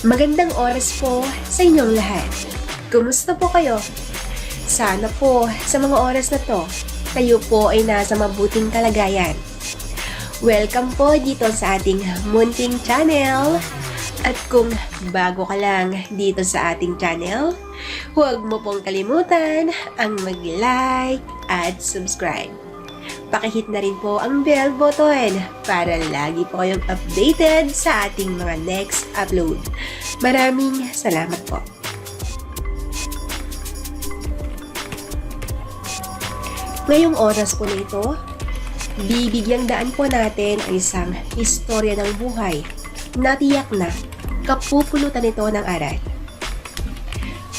Magandang oras po sa inyong lahat. Kumusta po kayo? Sana po sa mga oras na to, kayo po ay nasa mabuting kalagayan. Welcome po dito sa ating munting channel. At kung bago ka lang dito sa ating channel, huwag mo pong kalimutan ang mag-like at subscribe. Pakihit na rin po ang bell button para lagi po kayong updated sa ating mga next upload. Maraming salamat po. Ngayong oras po na ito, bibigyang daan po natin ang isang istorya ng buhay na tiyak na kapupulutan nito ng aral.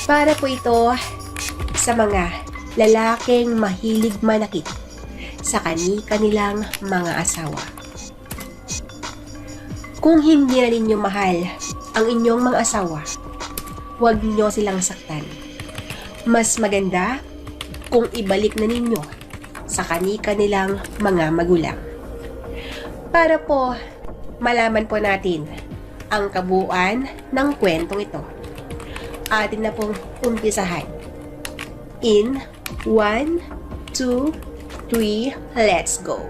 Para po ito sa mga lalaking mahilig manakit sa kanilang mga asawa. Kung hindi na ninyo mahal ang inyong mga asawa, huwag nyo silang saktan. Mas maganda kung ibalik na ninyo sa kanilang mga magulang. Para po malaman po natin ang kabuuan ng kwentong ito. Atin na pong umpisahan. In 1, 2, 3, let's go!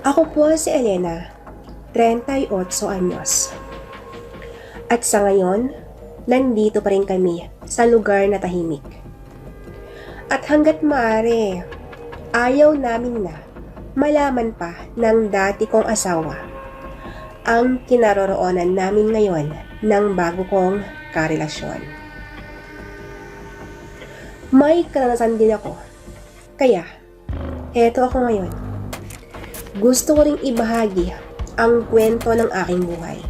Ako po si Elena, 38 anyos. At sa ngayon, nandito pa rin kami sa lugar na tahimik. At hanggat maaari, ayaw namin na malaman pa ng dati kong asawa ang kinaroroonan namin ngayon ng bago kong karelasyon. May karanasan din ako, kaya eto ako ngayon. Gusto ko ring ibahagi ang kwento ng aking buhay.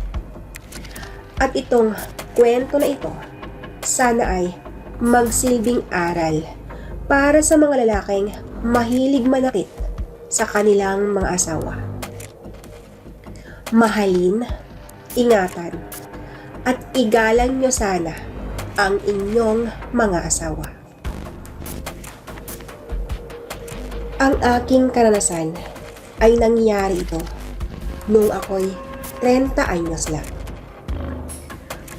At itong kwento na ito, sana ay magsilbing aral para sa mga lalaking mahilig manakit sa kanilang mga asawa. Mahalin, ingatan, at igalang nyo sana ang inyong mga asawa. Ang aking karanasan ay nangyari ito nung ako'y 30 anyos lang.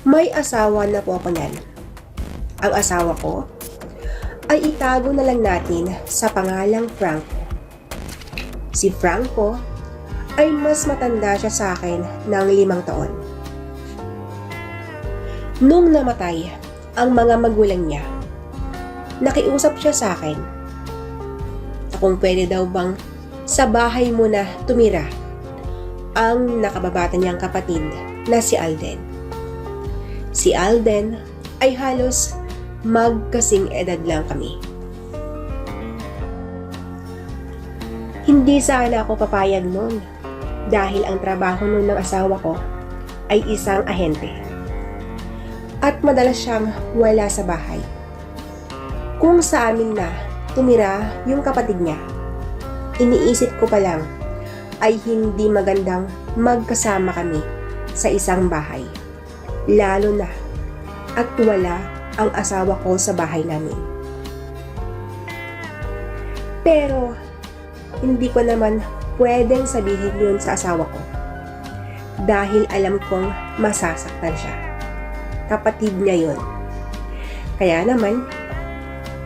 May asawa na po ako niyan. Ang asawa ko ay itago na lang natin sa pangalang Franco. Si Franco ay mas matanda siya sa akin ng 5 taon. Nung namatay ang mga magulang niya, nakiusap siya sa akin na kung pwede daw bang sa bahay muna tumira ang nakababata niyang kapatid na si Alden. Si Alden ay halos magkasing edad lang kami. Hindi sana ako papayag noon dahil ang trabaho noon ng asawa ko ay isang ahente. At madalas siyang wala sa bahay. Kung sa amin na tumira yung kapatid niya, iniisip ko pa lang ay hindi magandang magkasama kami sa isang bahay. Lalo na at wala ang asawa ko sa bahay namin. Pero hindi ko naman pwedeng sabihin yun sa asawa ko dahil alam kong masasaktan siya. Kapatid niya yun. Kaya naman,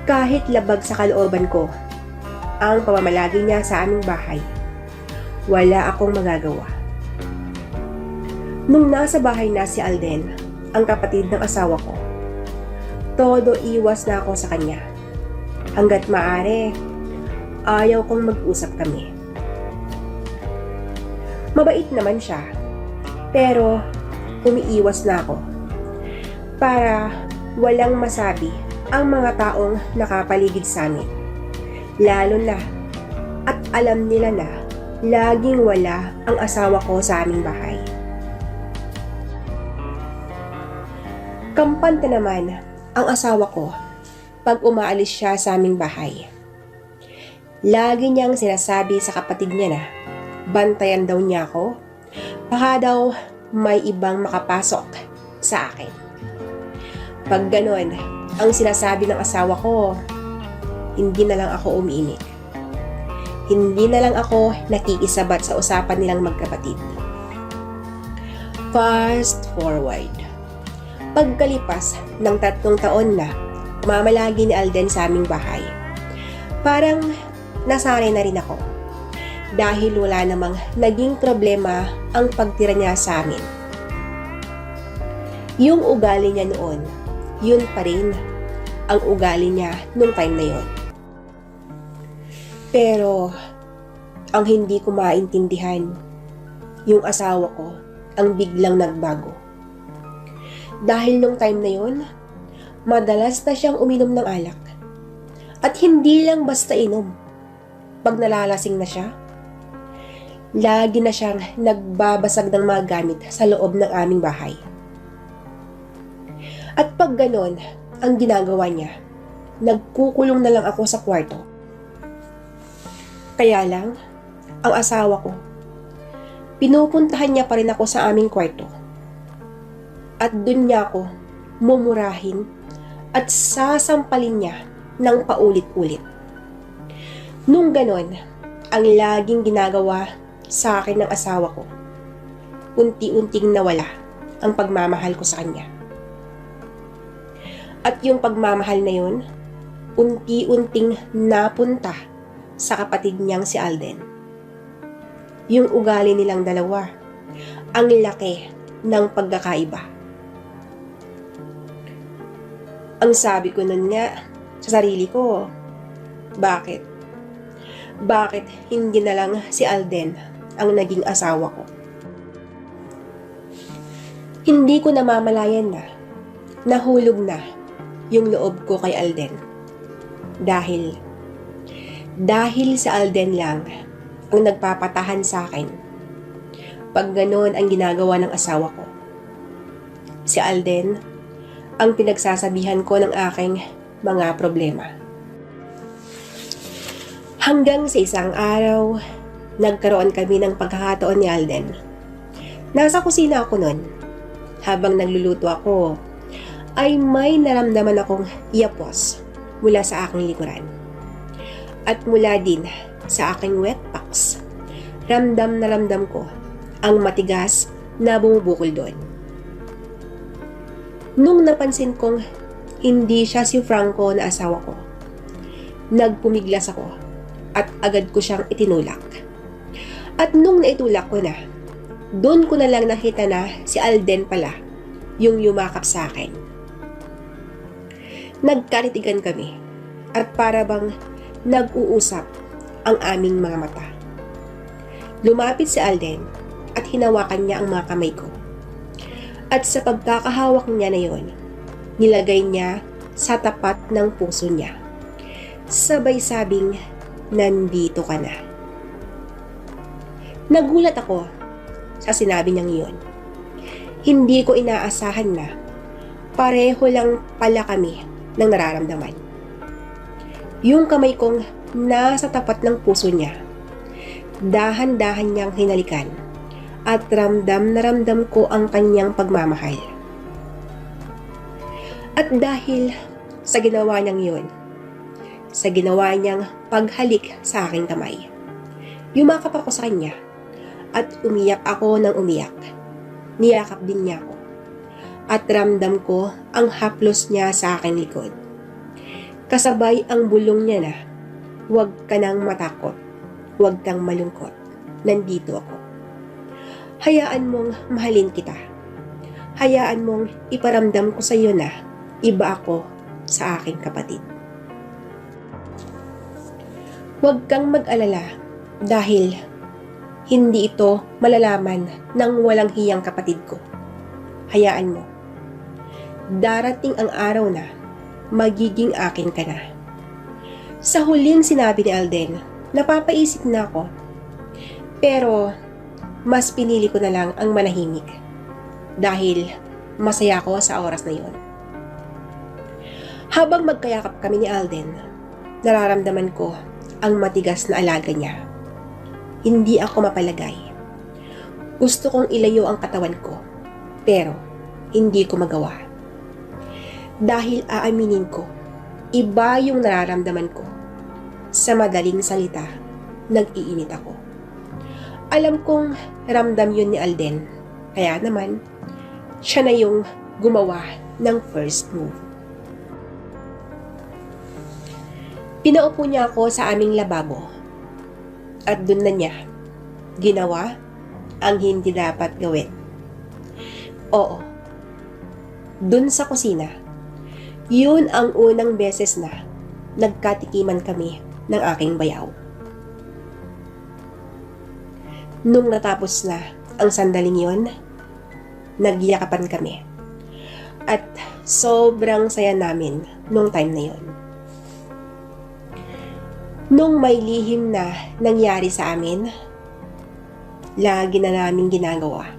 kahit labag sa kalooban ko ang pamamalagi niya sa aming bahay, wala akong magagawa. Nung nasa bahay na si Alden, ang kapatid ng asawa ko, todo iwas na ako sa kanya. Hanggat maaari, ayaw kong mag-usap kami. Mabait naman siya, pero umiiwas na ako para walang masabi ang mga taong nakapaligid sa amin. Lalo na at alam nila na laging wala ang asawa ko sa aming bahay. Kampante naman ang asawa ko pag umaalis siya sa aming bahay. Lagi niyang sinasabi sa kapatid niya na bantayan daw niya ako, baka daw may ibang makapasok sa akin. Pag ganon ang sinasabi ng asawa ko, hindi na lang ako umiimik. Hindi na lang ako nakikisabat sa usapan nilang magkapatid. Fast forward. Pagkalipas ng 3 taon na mamalagi ni Alden sa aming bahay, parang nasanay na rin ako. Dahil wala namang naging problema ang pagtira niya sa amin. Yung ugali niya noon, yun pa rin ang ugali niya nung time na yun. Pero, ang hindi ko maintindihan, yung asawa ko ang biglang nagbago. Dahil nung time na yun, madalas na siyang uminom ng alak. At hindi lang basta inom. Pag nalalasing na siya, lagi na siyang nagbabasag ng mga gamit sa loob ng aming bahay. At pag ganon ang ginagawa niya, nagkukulong na lang ako sa kwarto. Kaya lang, ang asawa ko, pinupuntahan niya pa rin ako sa aming kwarto. At dun niya ako mumurahin at sasampalin niya ng paulit-ulit. Nung ganon, ang laging ginagawa sa akin ng asawa ko, unti-unting nawala ang pagmamahal ko sa kanya. At yung pagmamahal na yun, unti-unting napunta sa kapatid niyang si Alden. Yung ugali nilang dalawa, ang laki ng pagkakaiba. Ang sabi ko nun nga sa sarili ko, bakit? Bakit hindi na lang si Alden ang naging asawa ko? Hindi ko namamalayan na nahulog na yung loob ko kay Alden. Dahil sa Alden lang ang nagpapatahan sa akin. Pag ganon ang ginagawa ng asawa ko. Si Alden ang pinagsasabihan ko ng aking mga problema. Hanggang sa isang araw, nagkaroon kami ng pagkakataon ni Alden. Nasa kusina ako nun. Habang nagluluto ako, ay may naramdaman akong yapos mula sa aking likuran. At mula din sa aking wet packs, ramdam na ramdam ko ang matigas na bumubukol doon. Nung napansin kong hindi siya si Franco na asawa ko, nagpumiglas ako at agad ko siyang itinulak. At nung naitulak ko na, doon ko na lang nakita na si Alden pala yung yumakap sa akin. Nagkaritigan kami at para bang nag-uusap ang aming mga mata. Lumapit si Alden at hinawakan niya ang mga kamay ko. At sa pagkakahawak niya na yon, nilagay niya sa tapat ng puso niya. Sabay sabing, nandito ka na. Nagulat ako sa sinabi niyang iyon. Hindi ko inaasahan na pareho lang pala kami ng nararamdaman. Yung kamay kong nasa tapat ng puso niya, dahan-dahan niyang hinalikan at ramdam na ramdam ko ang kanyang pagmamahal. At dahil sa ginawa niyang iyon, sa ginawa niyang paghalik sa aking kamay, yumakap ako sa kanya at umiyak ako ng umiyak. Niyakap din niya ako at ramdam ko ang haplos niya sa aking likod. Kasabay ang bulong niya na, huwag ka nang matakot, huwag kang malungkot, nandito ako. Hayaan mong mahalin kita. Hayaan mong iparamdam ko sa iyo na iba ako sa aking kapatid. Huwag kang mag-alala dahil hindi ito malalaman ng walang hiyang kapatid ko. Hayaan mo. Darating ang araw na magiging akin ka na. Sa huling sinabi ni Alden, napapaisip na ako. Pero mas pinili ko na lang ang manahimik. Dahil masaya ako sa oras na yon. Habang magkayakap kami ni Alden, nararamdaman ko ang matigas na alaga niya. Hindi ako mapalagay. Gusto kong ilayo ang katawan ko, pero hindi ko magawa. Dahil aaminin ko, iba yung nararamdaman ko. Sa madaling salita, nag-iinit ako. Alam kong ramdam yun ni Alden. Kaya naman, siya na yung gumawa ng first move. Pinaupo niya ako sa aming lababo. At dun na niya ginawa ang hindi dapat gawin. Oo, dun sa kusina, yun ang unang beses na nagkatikiman kami ng aking bayaw. Nung natapos na ang sandaling yun, nagyakapan kami. At sobrang saya namin nung time na yun. Nung may lihim na nangyari sa amin, lagi na namin ginagawa.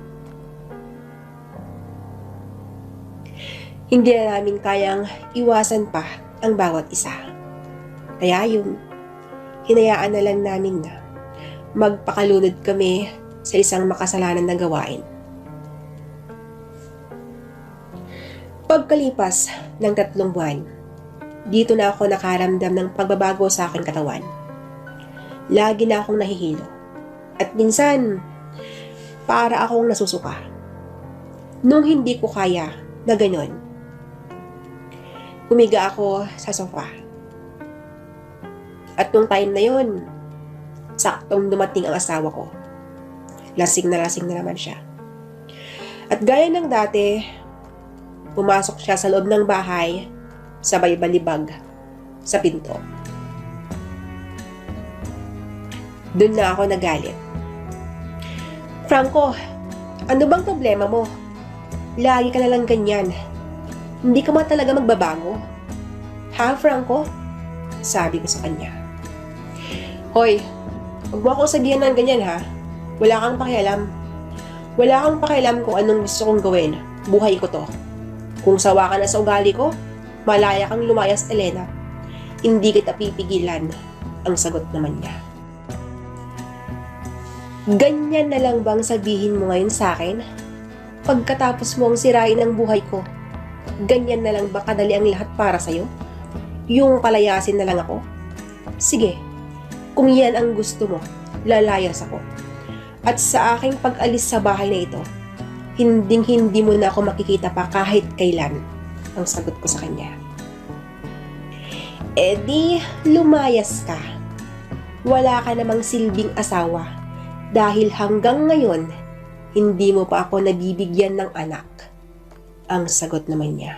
Hindi na namin kayang iwasan pa ang bawat isa. Kaya yun, hinayaan na lang namin na magpakalunod kami sa isang makasalanan na gawain. Pagkalipas ng 3 buwan, dito na ako nakaramdam ng pagbabago sa aking katawan. Lagi na akong nahihilo. At minsan, para akong nasusuka. Nung hindi ko kaya na ganon, humiga ako sa sofa. At nung time na yun, saktong dumating ang asawa ko. Lasing na naman siya. At gaya ng dati, pumasok siya sa loob ng bahay, sabay balibag sa pinto. Doon na ako nagalit. Franco, ano bang problema mo? Lagi ka na lang ganyan. Hindi ka ba talaga magbabago? Ha, Franco? Sabi ko sa kanya. Hoy, huwag mo akong sabihan ng ganyan ha. Wala kang pakialam. Wala kang pakialam kung anong gusto kong gawin. Buhay ko to. Kung sawa ka na sa ugali ko, malaya kang lumayas, Elena. Hindi kita pipigilan. Ang sagot naman niya. Ganyan na lang bang sabihin mo ngayon sa akin? Pagkatapos mo ang sirain ang buhay ko, ganyan na lang ba kadali ang lahat para sa'yo? Yung palayasin na lang ako? Sige, kung yan ang gusto mo, lalayas ako. At sa aking pag-alis sa bahay na ito, hinding-hindi mo na ako makikita pa kahit kailan, ang sagot ko sa kanya. E di, lumayas ka. Wala ka namang silbing asawa dahil hanggang ngayon, hindi mo pa ako nabibigyan ng anak, ang sagot naman niya.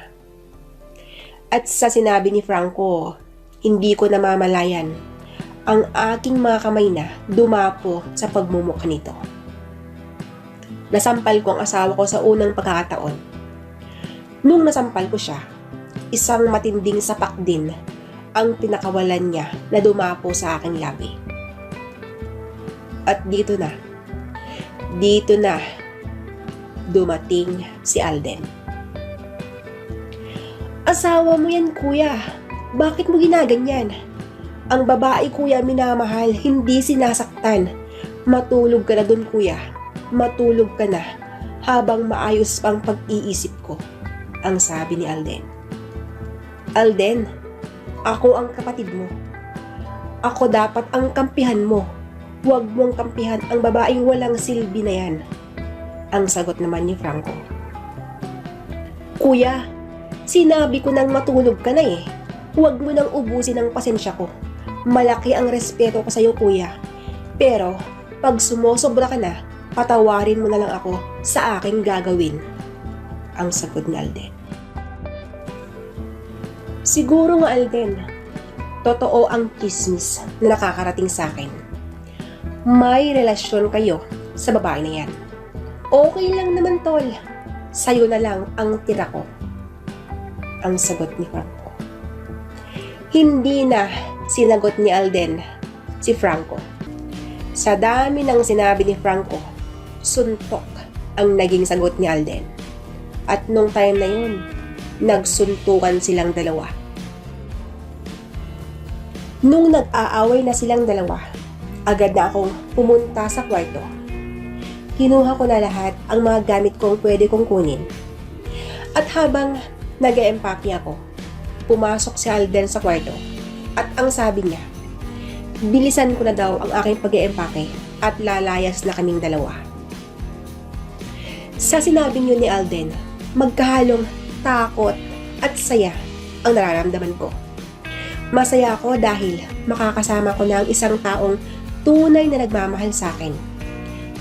At sa sinabi ni Franco, hindi ko namamalayan ang aking mga kamay na dumapo sa pagmumukha nito. Nasampal ko ang asawa ko sa unang pagkakataon. Nung nasampal ko siya, isang matinding sapak din ang pinakawalan niya na dumapo sa aking labi. At dito na dumating si Alden. Asawa mo yan, kuya. Bakit mo ginaganyan? Ang babae, kuya, minamahal, hindi sinasaktan. Matulog ka na dun, kuya. Matulog ka na habang maayos pang pag-iisip ko, ang sabi ni Alden. Alden, ako ang kapatid mo. Ako dapat ang kampihan mo. Huwag mong kampihan ang babaeng walang silbi na yan, ang sagot naman ni Franco. Kuya, sinabi ko nang matulog ka na eh. Huwag mo nang ubusin ang pasensya ko. Malaki ang respeto ko sa iyo, kuya. Pero, pag sumosobra ka na, patawarin mo na lang ako sa aking gagawin, ang sagot ni Alden. Siguro nga, Alden, totoo ang chismis na nakakarating sa akin. May relasyon kayo sa babae na yan. Okay lang naman, tol. Sa'yo na lang ang tira ko, ang sagot ni Franco. Hindi na sinagot ni Alden si Franco. Sa dami ng sinabi ni Franco, suntok ang naging sagot ni Alden. At nung time na yun, nagsuntukan silang dalawa. Nung nag-aaway na silang dalawa, agad na akong pumunta sa kwarto. Kinuha ko na lahat ang mga gamit kong pwede kong kunin. At habang nag-e-empake ako, pumasok si Alden sa kwarto. At ang sabi niya, bilisan ko na daw ang aking pag-iempake at lalayas na kaming dalawa. Sa sinabing yun ni Alden, magkahalong takot at saya ang nararamdaman ko. Masaya ako dahil makakasama ko na ang isang taong tunay na nagmamahal sa akin.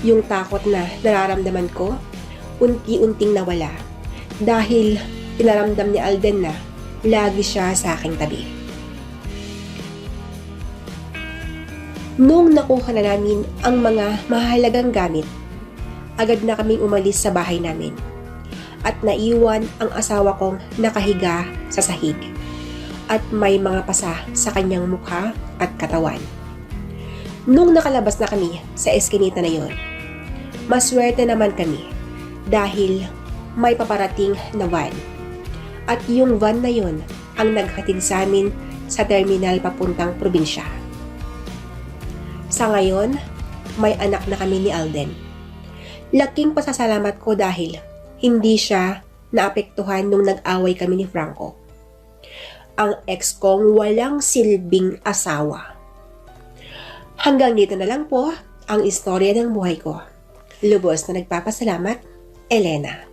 Yung takot na nararamdaman ko, unti-unting nawala dahil pinaramdam ni Alden na lagi siya sa aking tabi. Nung nakuha na namin ang mga mahalagang gamit, agad na kaming umalis sa bahay namin at naiwan ang asawa kong nakahiga sa sahig at may mga pasa sa kanyang mukha at katawan. Nung nakalabas na kami sa eskinita na yon, maswerte naman kami dahil may paparating na van at yung van na yon ang naghatid sa amin sa terminal papuntang probinsya. Sa ngayon, may anak na kami ni Alden. Laking pasasalamat ko dahil hindi siya naapektuhan nung nag-away kami ni Franco. Ang ex kong walang silbing asawa. Hanggang dito na lang po ang istorya ng buhay ko. Lubos na nagpapasalamat, Elena.